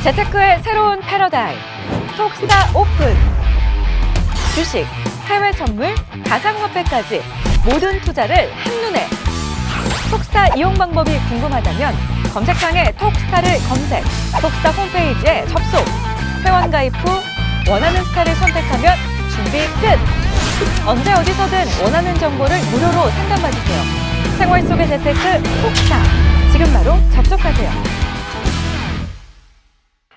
재테크의 새로운 패러다임, 톡스타 오픈. 주식, 해외 선물, 가상화폐까지 모든 투자를 한눈에. 톡스타 이용 방법이 궁금하다면 검색창에 톡스타를 검색, 톡스타 홈페이지에 접속. 회원 가입 후 원하는 스타를 선택하면 준비 끝! 언제 어디서든 원하는 정보를 무료로 상담받으세요. 생활 속의 재테크 톡스타. 지금 바로 접속하세요.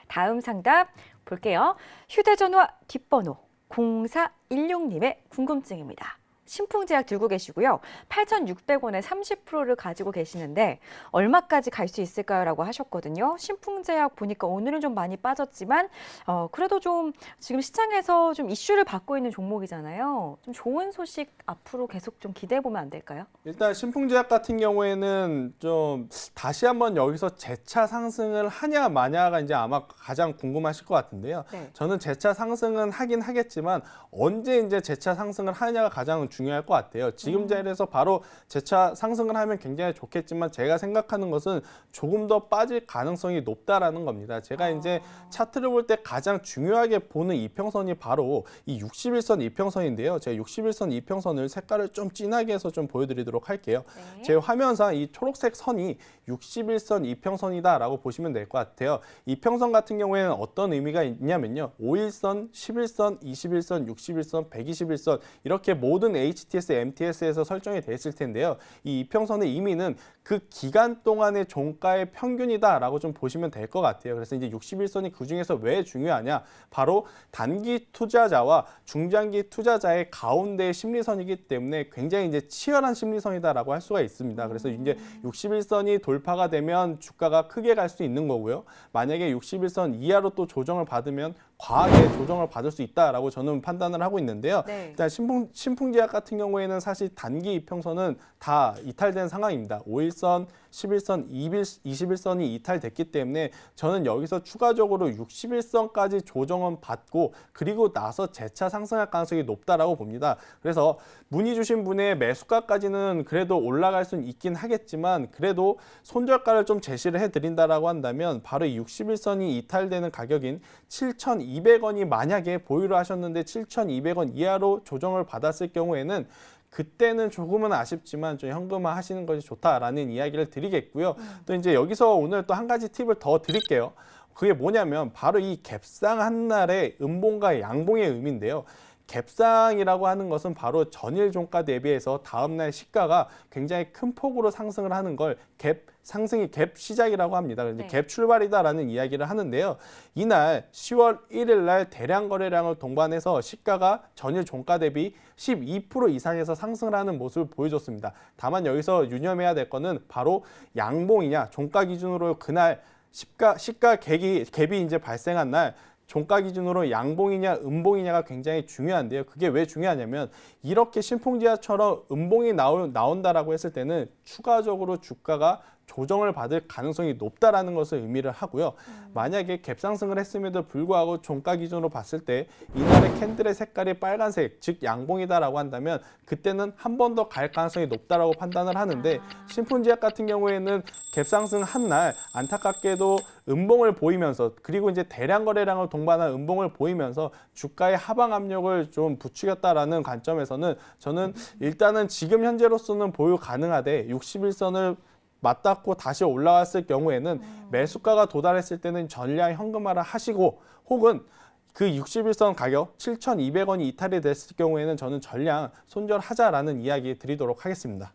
다음 상담 볼게요. 휴대전화 뒷번호 0416님의 궁금증입니다. 신풍제약 들고 계시고요. 8,600원에 30%를 가지고 계시는데 얼마까지 갈 수 있을까요? 라고 하셨거든요. 신풍제약 보니까 오늘은 좀 많이 빠졌지만 그래도 좀 지금 시장에서 좀 이슈를 받고 있는 종목이잖아요. 좀 좋은 소식 앞으로 계속 좀 기대해 보면 안 될까요? 일단 신풍제약 같은 경우에는 좀 다시 한번 여기서 재차 상승을 하냐 마냐가 이제 아마 가장 궁금하실 것 같은데요. 네. 저는 재차 상승은 하긴 하겠지만 언제 이제 재차 상승을 하냐가 가장 중요할 것 같아요. 지금 자리에서 바로 재차 상승을 하면 굉장히 좋겠지만 제가 생각하는 것은 조금 더 빠질 가능성이 높다라는 겁니다. 제가 이제 차트를 볼 때 가장 중요하게 보는 이평선이 바로 이 61선 이평선인데요. 제가 61선 이평선을 색깔을 좀 진하게 해서 좀 보여드리도록 할게요. 네. 제 화면상 이 초록색 선이 61선 이평선이다라고 보시면 될 것 같아요. 이평선 같은 경우에는 어떤 의미가 있냐면요. 5일선, 11선, 21선, 61선, 121선 이렇게 모든 HTS, MTS에서 설정이 돼 있을 텐데요. 이 이평선의 의미는 그 기간 동안의 종가의 평균이다라고 좀 보시면 될 것 같아요. 그래서 이제 61선이 그 중에서 왜 중요하냐? 바로 단기 투자자와 중장기 투자자의 가운데 심리선이기 때문에 굉장히 이제 치열한 심리선이다라고 할 수가 있습니다. 그래서 이제 61선이 돌파가 되면 주가가 크게 갈 수 있는 거고요. 만약에 61선 이하로 또 조정을 받으면 과하게 조정을 받을 수 있다라고 저는 판단을 하고 있는데요. 네. 일단 신풍제약 같은 경우에는 사실 단기 이평선은 다 이탈된 상황입니다. 5일선, 11선, 21선이 이탈됐기 때문에 저는 여기서 추가적으로 61선까지 조정은 받고 그리고 나서 재차 상승할 가능성이 높다라고 봅니다. 그래서 문의 주신 분의 매수가까지는 그래도 올라갈 수는 있긴 하겠지만 그래도 손절가를 좀 제시를 해드린다라고 한다면 바로 이 61선이 이탈되는 가격인 7,200원이 만약에 보유를 하셨는데 7,200원 이하로 조정을 받았을 경우에는 그때는 조금은 아쉽지만 좀 현금화 하시는 것이 좋다라는 이야기를 드리겠고요. 또 이제 여기서 오늘 또 한 가지 팁을 더 드릴게요. 그게 뭐냐면 바로 이 갭상 한 날의 음봉과 양봉의 의미인데요. 갭상이라고 하는 것은 바로 전일 종가 대비해서 다음날 시가가 굉장히 큰 폭으로 상승을 하는 걸 상승이 갭 시작이라고 합니다. 네. 갭 출발이다라는 이야기를 하는데요. 이날 10월 1일 날 대량 거래량을 동반해서 시가가 전일 종가 대비 12% 이상에서 상승을 하는 모습을 보여줬습니다. 다만 여기서 유념해야 될 거는 바로 양봉이냐 종가 기준으로 그날 시가 갭이 이제 발생한 날 종가 기준으로 양봉이냐 음봉이냐가 굉장히 중요한데요. 그게 왜 중요하냐면 이렇게 신풍제약처럼 음봉이 나온다라고 했을 때는 추가적으로 주가가 조정을 받을 가능성이 높다라는 것을 의미를 하고요. 만약에 갭상승을 했음에도 불구하고 종가 기준으로 봤을 때 이날의 캔들의 색깔이 빨간색, 즉 양봉이다라고 한다면 그때는 한 번 더 갈 가능성이 높다라고 판단을 하는데 신풍제약 같은 경우에는 갭상승 한 날 안타깝게도 음봉을 보이면서 그리고 이제 대량 거래량을 동반한 음봉을 보이면서 주가의 하방 압력을 좀 부추겼다라는 관점에서는 저는 일단은 지금 현재로서는 보유 가능하되 61선을 맞닿고 다시 올라왔을 경우에는 매수가가 도달했을 때는 전량 현금화를 하시고 혹은 그 61선 가격 7,200원이 이탈이 됐을 경우에는 저는 전량 손절하자라는 이야기 드리도록 하겠습니다.